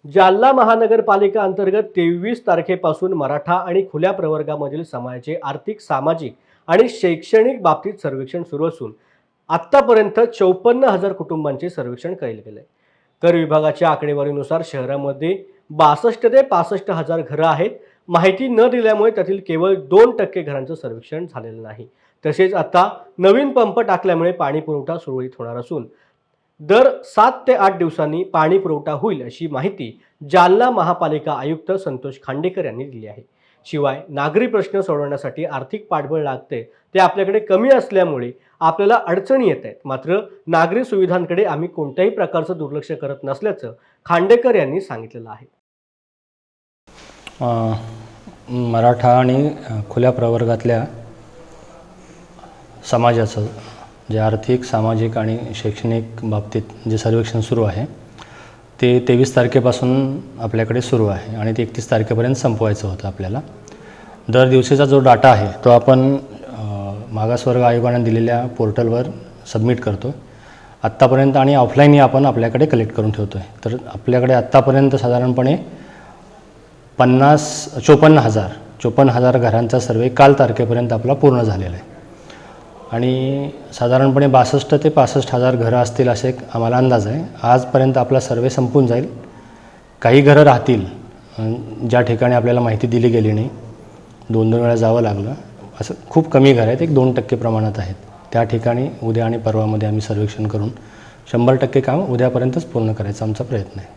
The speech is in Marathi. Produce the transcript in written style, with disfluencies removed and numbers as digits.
जालना महानगरपालिका अंतर्गत 23 तारखेपासून मराठा आणि खुल्या प्रवर्गामधील समाजाचे आर्थिक, सामाजिक आणि शैक्षणिक बाबतीत सर्वेक्षण सुरू असून आतापर्यंत 54,000 कुटुंबांचे सर्वेक्षण केले गेले. कर विभागाच्या आकडेवारीनुसार शहरामध्ये 62 ते 65,000 घरं आहेत. माहिती न दिल्यामुळे त्यातील केवळ 2% घरांचं सर्वेक्षण झालेलं नाही. तसेच आता नवीन पंप टाकल्यामुळे पाणी पुरवठा सुरळीत होणार असून दर 7 ते 8 दिवसांनी पाणी पुरवठा होईल अशी माहिती जालना महापालिका आयुक्त संतोष खांडेकर यांनी दिली आहे. शिवाय नागरी प्रश्न सोडवण्यासाठी आर्थिक पाठबळ लागते ते आपल्याकडे कमी असल्यामुळे आपल्याला अडचणी येत आहेत. मात्र नागरी सुविधांकडे आम्ही कोणत्याही प्रकारचं दुर्लक्ष करत नसल्याचं खांडेकर यांनी सांगितलेलं आहे. मराठा आणि खुल्या प्रवर्गातल्या समाजाचं जे आर्थिक, सामाजिक आणि शैक्षणिक बाबतीत जे सर्वेक्षण सुरू आहे ते 23 तारखेपासून आपल्याकडे सुरू आहे आणि ते 31 तारखेपर्यंत संपवायचं होतं आपल्याला. दर दिवशीचा जो डाटा आहे तो आपण मागासवर्ग आयोगाने दिलेल्या पोर्टलवर सबमिट करतो आत्तापर्यंत आणि ऑफलाईनही आपण आपल्याकडे कलेक्ट करून ठेवतो आहे. तर आपल्याकडे आत्तापर्यंत साधारणपणे 54,000 घरांचा सर्वे काल तारखेपर्यंत आपला पूर्ण झालेला आहे आणि साधारणपणे 62 ते 65,000 घरं असतील असे आम्हाला अंदाज आहे. आजपर्यंत आपला सर्वे संपून जाईल. काही घरं राहतील ज्या ठिकाणी आपल्याला माहिती दिली गेली नाही, 2-2 वेळा जावं लागलं, असं खूप कमी घरं आहेत, 1-2% प्रमाणात आहेत. त्या ठिकाणी उद्या आणि परवामध्ये आम्ही सर्वेक्षण करून 100% काम उद्यापर्यंतच पूर्ण करायचा आमचा प्रयत्न आहे.